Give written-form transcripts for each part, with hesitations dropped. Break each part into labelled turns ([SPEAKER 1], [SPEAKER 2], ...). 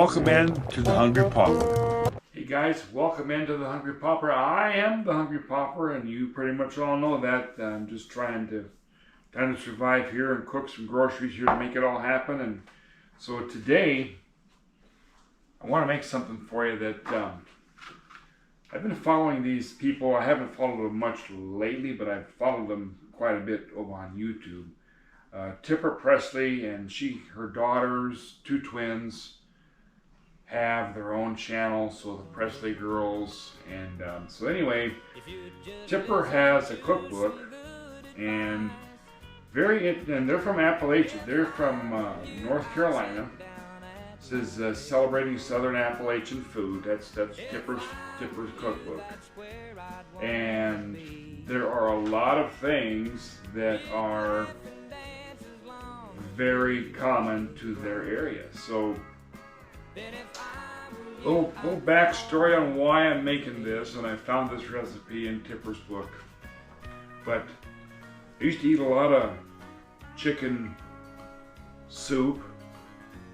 [SPEAKER 1] welcome in to the Hungry Pauper. Hey guys, welcome into the Hungry Pauper. I am the Hungry Pauper, and you pretty much all know that. I'm just trying to survive here and cook some groceries here to make it all happen. And so today, I want to make something for you that I've been following these people. I haven't followed them much lately, but I've followed them quite a bit over on YouTube. Tipper Pressley and her daughters, two twins, have their own channel, so the Pressley girls. And so anyway, Tipper has a cookbook, and they're from Appalachia. They're from North Carolina. This is celebrating Southern Appalachian food. That's Tipper's cookbook. And there are a lot of things that are very common to their area. So, little backstory on why I'm making this, and I found this recipe in Tipper's book. But I used to eat a lot of chicken soup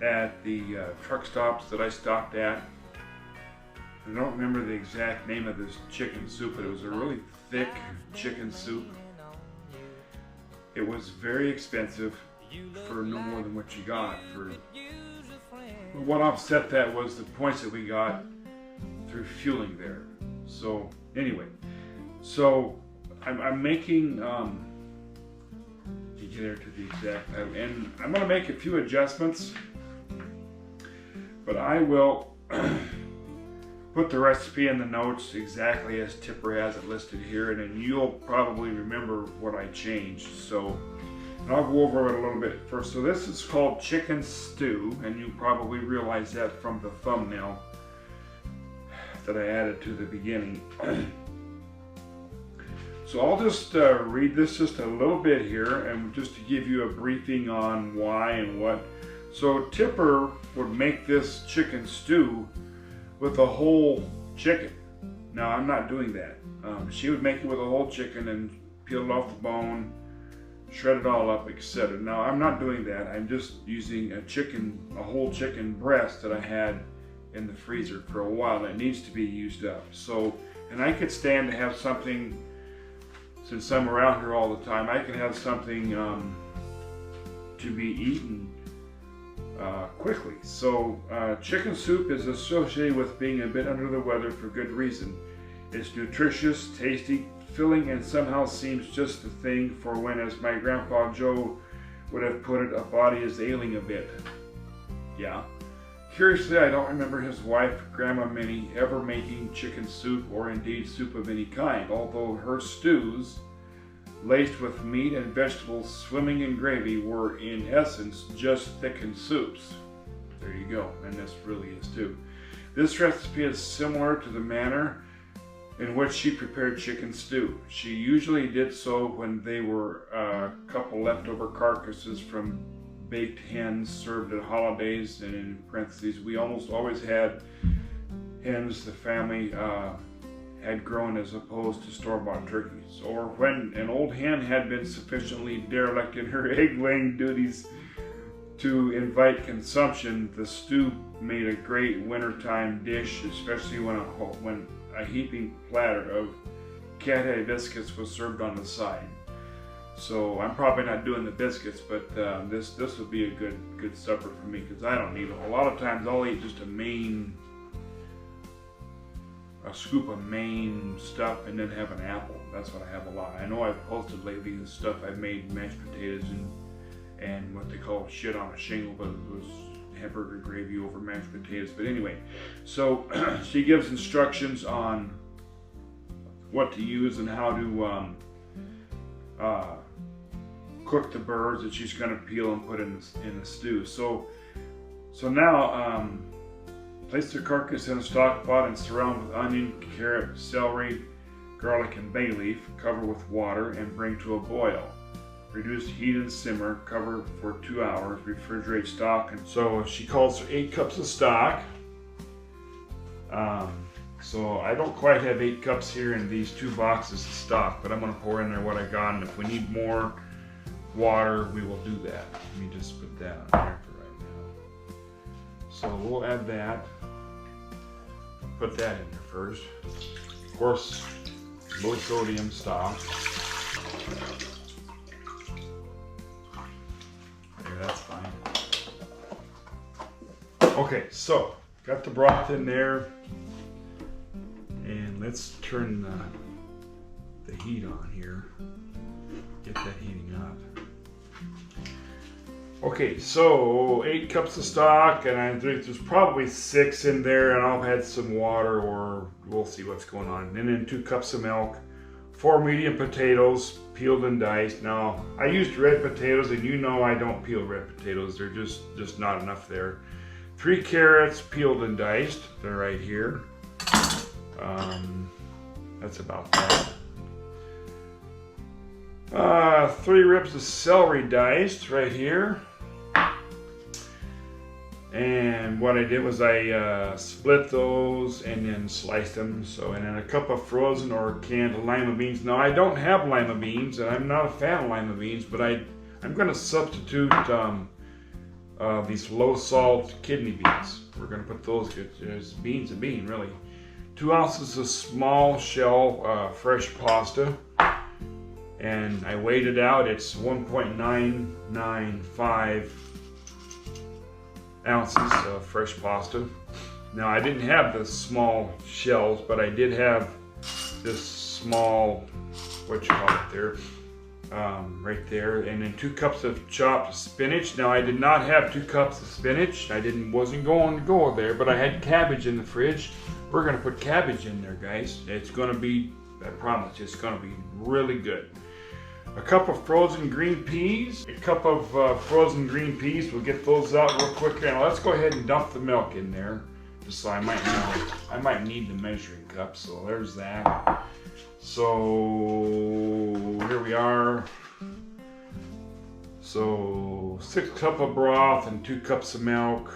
[SPEAKER 1] at the truck stops that I stopped at. I don't remember the exact name of this chicken soup, but it was a really thick chicken soup. It was very expensive for no more than what you got. What offset that was the points that we got through fueling there. So anyway, I'm making to get there to the exact time, and I'm going to make a few adjustments, but I will put the recipe in the notes exactly as Tipper has it listed here, and then you'll probably remember what I changed. So, and I'll go over it a little bit first. So this is called chicken stew, and you probably realize that from the thumbnail that I added to the beginning. So I'll just read this just a little bit here, and just to give you a briefing on why and what. So Tipper would make this chicken stew with a whole chicken. Now I'm not doing that. She would make it with a whole chicken and peel it off the bone, shred it all up, etc. Now I'm not doing that. I'm just using a whole chicken breast that I had in the freezer for a while that needs to be used up. So, and I could stand to have something, since I'm around here all the time, I can have something to be eaten quickly. So chicken soup is associated with being a bit under the weather for good reason. It's nutritious, tasty, filling, and somehow seems just the thing for when, as my grandpa Joe would have put it, a body is ailing a bit. Yeah. Curiously, I don't remember his wife, Grandma Minnie, ever making chicken soup, or indeed soup of any kind, although her stews, laced with meat and vegetables swimming in gravy, were in essence just thickened soups. There you go, and this really is too. This recipe is similar to the manner in which she prepared chicken stew. She usually did so when they were a couple leftover carcasses from baked hens served at holidays, and in parentheses, we almost always had hens the family had grown as opposed to store-bought turkeys, or when an old hen had been sufficiently derelict in her egg-laying duties to invite consumption. The stew made a great wintertime dish, especially when a heaping platter of cat-head biscuits was served on the side. So I'm probably not doing the biscuits, but this would be a good supper for me, because I don't need a lot of times I'll eat just a scoop of main stuff and then have an apple. That's what I have a lot. I know I've posted lately the stuff I've made, mashed potatoes and what they call shit on a shingle, but it was hamburger gravy over mashed potatoes. But anyway, so she gives instructions on what to use and how to cook the birds that she's going to peel and put in the stew. So now place the carcass in a stock pot and surround with onion, carrot, celery, garlic, and bay leaf. Cover with water and bring to a boil. Reduce heat and simmer. Cover for 2 hours. Refrigerate stock. And so she calls for 8 cups of stock. So I don't quite have 8 cups here in these 2 boxes of stock, but I'm going to pour in there what I got, and if we need more water, we will do that. Let me just put that on there for right now. So we'll add that. Put that in there first. Of course, low sodium stock. There, that's fine. Okay, so got the broth in there, and let's turn the heat on here. Get that heating up. Okay, so 8 cups of stock, and I think there's probably 6 in there, and I'll add some water, or we'll see what's going on. And then 2 cups of milk, 4 medium potatoes, peeled and diced. Now, I used red potatoes, and you know I don't peel red potatoes. They're just not enough there. 3 carrots, peeled and diced. They're right here. That's about that. 3 ribs of celery diced right here. And what I did was I split those and then sliced them. So, and then a cup of frozen or canned lima beans. Now I don't have lima beans, and I'm not a fan of lima beans, but I'm going to substitute these low salt kidney beans. We're going to put those, as beans a bean really. 2 ounces of small shell fresh pasta. And I weighed it out. It's 1.995 ounces of fresh pasta. Now I didn't have the small shells, but I did have this small, what you call it there, right there. And then 2 cups of chopped spinach. Now I did not have 2 cups of spinach. Wasn't going to go there, but I had cabbage in the fridge. We're gonna put cabbage in there, guys. It's gonna be, I promise, it's gonna be really good. A cup of frozen green peas. A cup of frozen green peas. We'll get those out real quick. Now let's go ahead and dump the milk in there. Just so I might need the measuring cup. So there's that. So here we are. So 6 cups of broth and 2 cups of milk.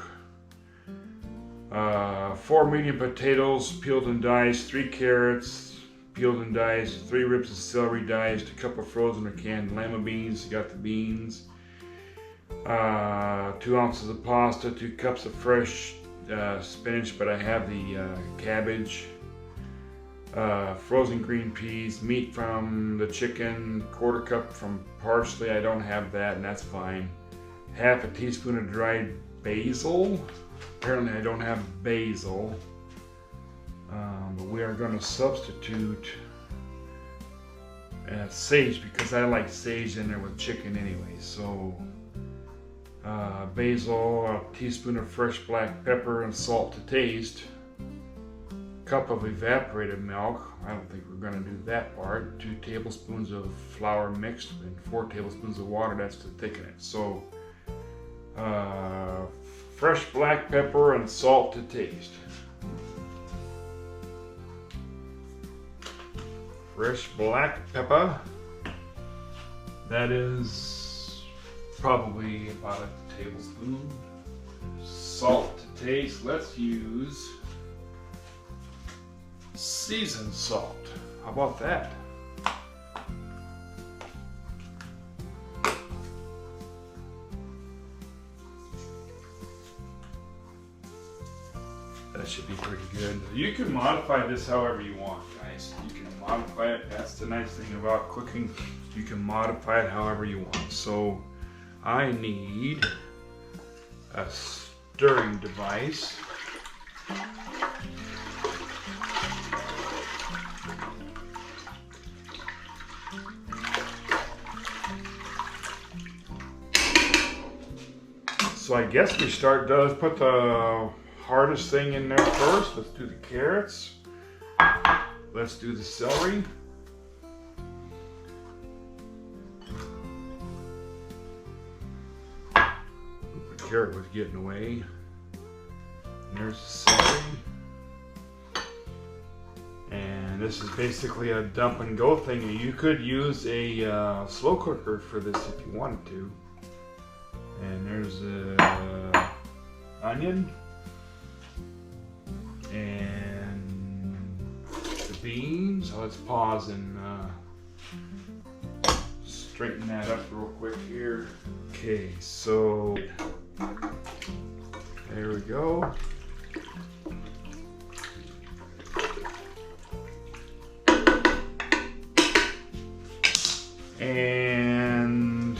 [SPEAKER 1] 4 medium potatoes, peeled and diced. 3 carrots, peeled and diced, 3 ribs of celery diced, a cup of frozen or canned lima beans. You got the beans. 2 ounces of pasta, 2 cups of fresh spinach, but I have the cabbage. Frozen green peas, meat from the chicken, 1/4 cup from parsley. I don't have that, and that's fine. 1/2 teaspoon of dried basil. Apparently I don't have basil. But we are going to substitute sage, because I like sage in there with chicken anyway. So basil, a teaspoon of fresh black pepper and salt to taste. Cup of evaporated milk. I don't think we're going to do that part. 2 tablespoons of flour mixed and 4 tablespoons of water. That's to thicken it. So fresh black pepper and salt to taste. Fresh black pepper. That is probably about a tablespoon. Salt to taste. Let's use seasoned salt. How about that? That should be pretty good. You can modify this however you want, guys. You can modify it. That's the nice thing about cooking. You can modify it however you want. So I need a stirring device. So I guess we let's put the hardest thing in there first. Let's do the carrots. Let's do the celery. The carrot was getting away. And there's the celery. And this is basically a dump and go thing. You could use a slow cooker for this if you wanted to. And there's the onion. And the beans. So let's pause and straighten that up real quick here. Okay, so There we go. And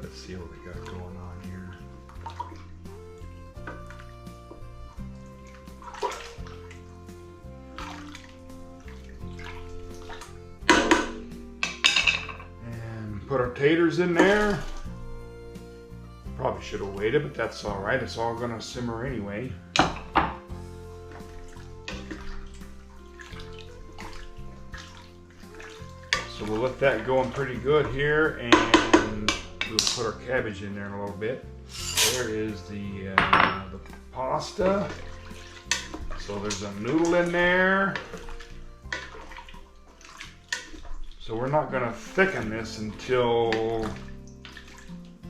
[SPEAKER 1] let's see what we got going on here. And put our taters in there. Probably should have waited, but that's all right. It's all gonna simmer anyway. So we'll let that go in pretty good here, and we'll put our cabbage in there in a little bit. There is the pasta. So there's a noodle in there. So we're not gonna thicken this until a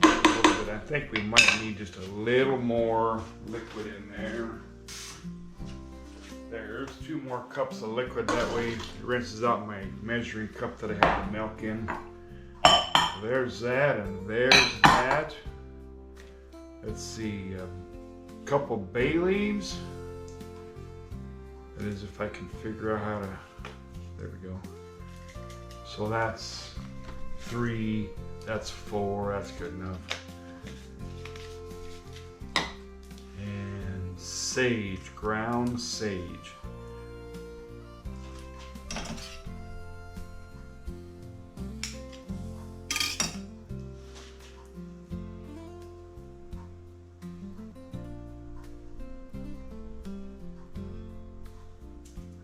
[SPEAKER 1] little bit. I think we might need just a little more liquid in there. There's 2 more cups of liquid. That way it rinses out my measuring cup that I have the milk in. So there's that, and there's that. Let's see, a couple bay leaves. That is, if I can figure out how to, there we go. So that's 3, that's 4, that's good enough. And sage, ground sage.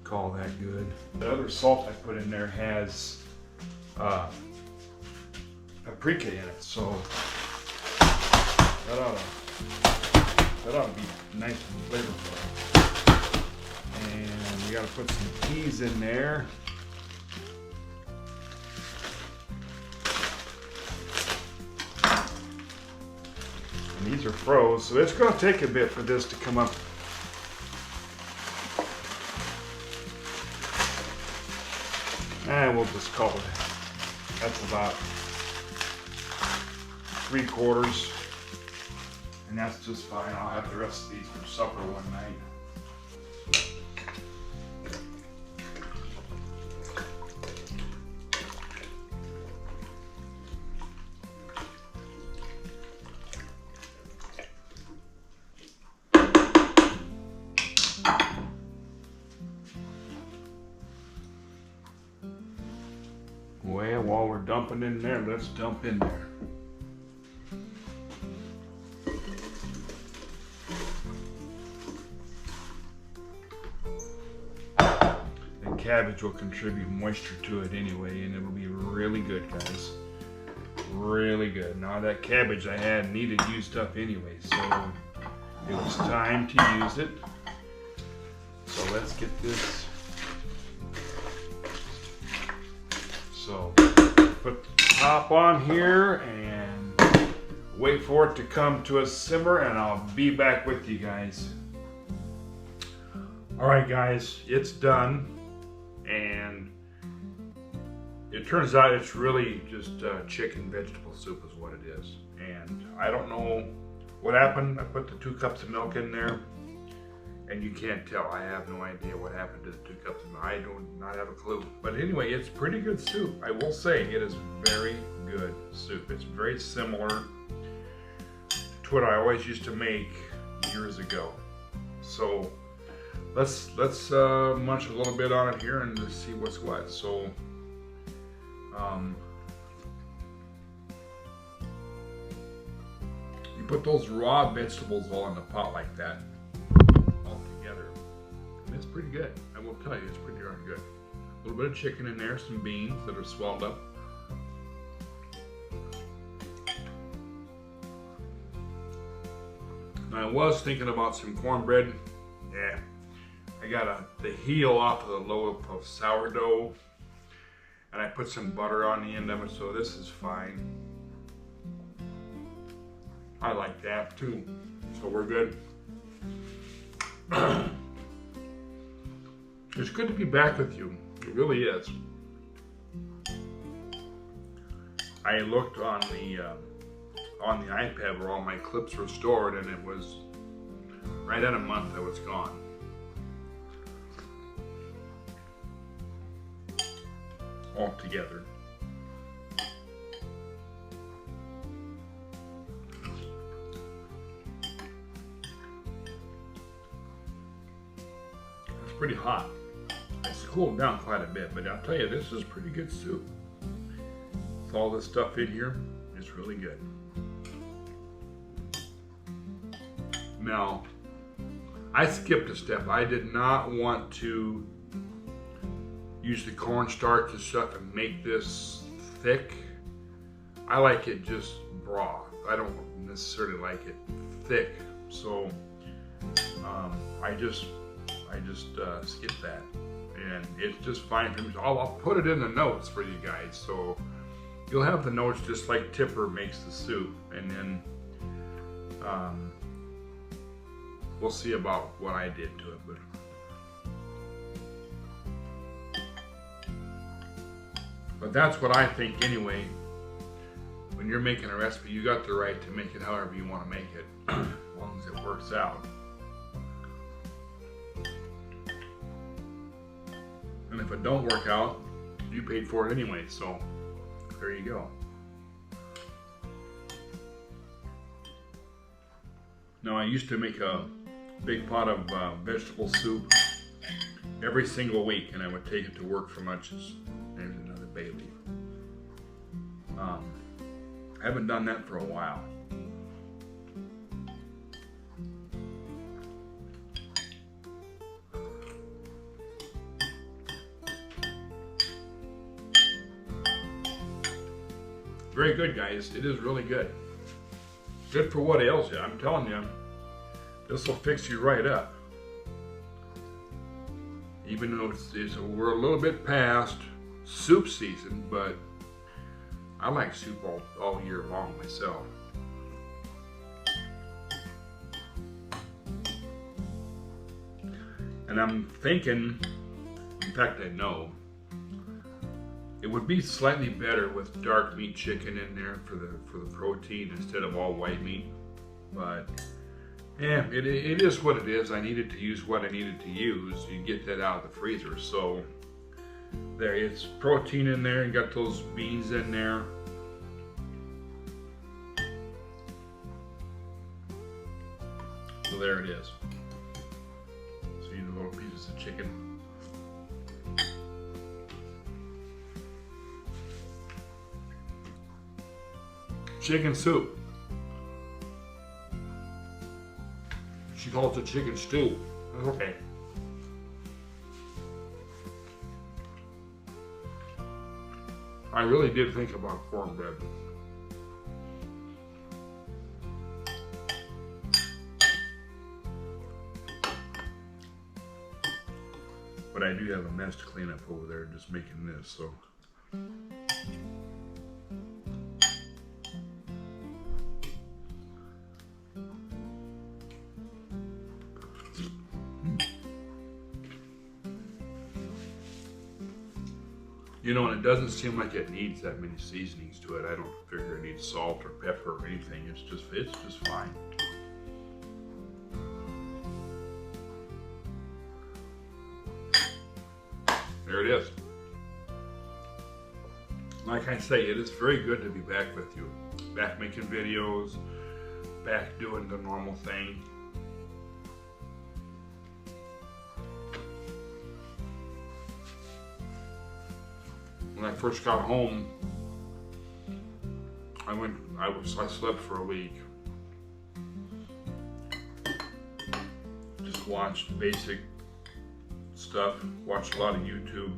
[SPEAKER 1] Call that good. The other salt I put in there has paprika in it, so that ought to be nice and flavorful. And we got to put some peas in there. And these are froze, so it's going to take a bit for this to come up. And we'll just call it. That's about 3/4. And that's just fine. I'll have the rest of these for supper one night. Well, while we're dumping in there, let's dump in there. The cabbage will contribute moisture to it anyway, and it will be really good, guys. Really good. Now that cabbage I had needed used up anyway, so it was time to use it. So let's get this. So put the top on here and wait for it to come to a simmer, and I'll be back with you guys. All right, guys, it's done, and it turns out it's really just chicken vegetable soup is what it is. And I don't know what happened. I put the 2 cups of milk in there, and you can't tell. I have no idea what happened to the 2 cups of milk. I do not have a clue. But anyway, it's pretty good soup. I will say it is very good soup. It's very similar to what I always used to make years ago. So let's munch a little bit on it here and just see what's what. So you put those raw vegetables all in the pot like that. It's pretty good. I will tell you, it's pretty darn good. A little bit of chicken in there, some beans that are swelled up. Now, I was thinking about some cornbread. Yeah, I got the heel off of the loaf of sourdough, and I put some butter on the end of it, so this is fine. I like that too, so we're good. It's good to be back with you. It really is. I looked on the on the iPad where all my clips were stored, and it was right at a month that was gone. Altogether. It's pretty hot. It's cooled down quite a bit, but I'll tell you, this is pretty good soup. With all this stuff in here, it's really good. Now, I skipped a step. I did not want to use the cornstarch and stuff and make this thick. I like it just broth. I don't necessarily like it thick, so I just skip that, and it's just fine for me. I'll put it in the notes for you guys, so you'll have the notes just like Tipper makes the soup, and then we'll see about what I did to it. But that's what I think anyway. When you're making a recipe, you got the right to make it however you want to make it, as long as it works out. And if it don't work out, you paid for it anyway, so there you go. Now, I used to make a big pot of vegetable soup every single week, and I would take it to work for lunches. There's another bay leaf. I haven't done that for a while. Very good, guys. It is really good. Good for what ails you. I'm telling you, this will fix you right up. Even though we're a little bit past soup season, but I like soup all year long myself. And I'm thinking, in fact I know, it would be slightly better with dark meat chicken in there for the protein instead of all white meat. But yeah, it is what it is. I needed to use what I needed to use. You get that out of the freezer. So there, it's protein in there. You got those beans in there. So there it is. See the little pieces of chicken. Chicken soup. She calls it chicken stew. Okay. I really did think about cornbread. But I do have a mess to clean up over there just making this, so. You know, and it doesn't seem like it needs that many seasonings to it. I don't figure it needs salt or pepper or anything. It's just fine. There it is. Like I say, it is very good to be back with you. Back making videos, back doing the normal thing. When I first got home, I slept for a week. Just watched basic stuff, watched a lot of YouTube.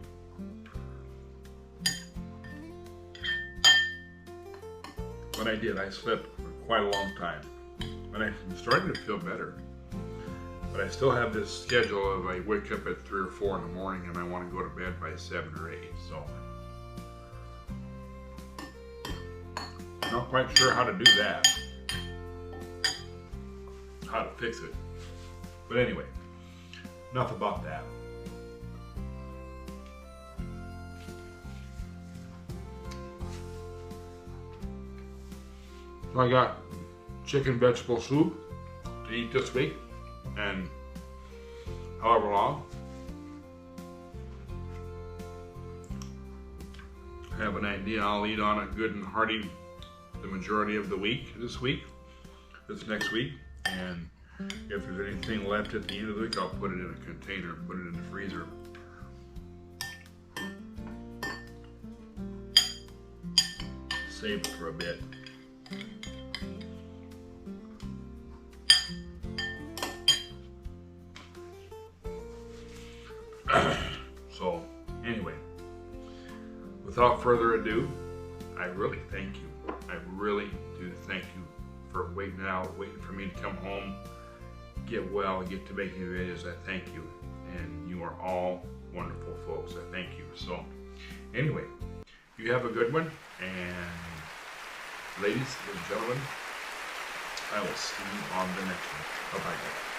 [SPEAKER 1] But I did, I slept for quite a long time. And I'm starting to feel better. But I still have this schedule of I wake up at 3 or 4 in the morning and I want to go to bed by 7 or 8, so. Not quite sure how to do that. How to fix it. But anyway, enough about that. So I got
[SPEAKER 2] chicken vegetable soup to eat this week, and however long. I have an idea I'll eat on it good and hearty the majority of the week, this next week, and if there's anything left at the end of the week, I'll put it in a container, put it in the freezer. Save it for a bit. So, anyway, without further ado, I really thank you. I really do thank you for waiting for me to come home, get well, get to making videos. I thank you. And you are all wonderful folks. I thank you. So, anyway, you have a good one. And ladies and gentlemen, I will see you on the next one. Bye-bye, guys.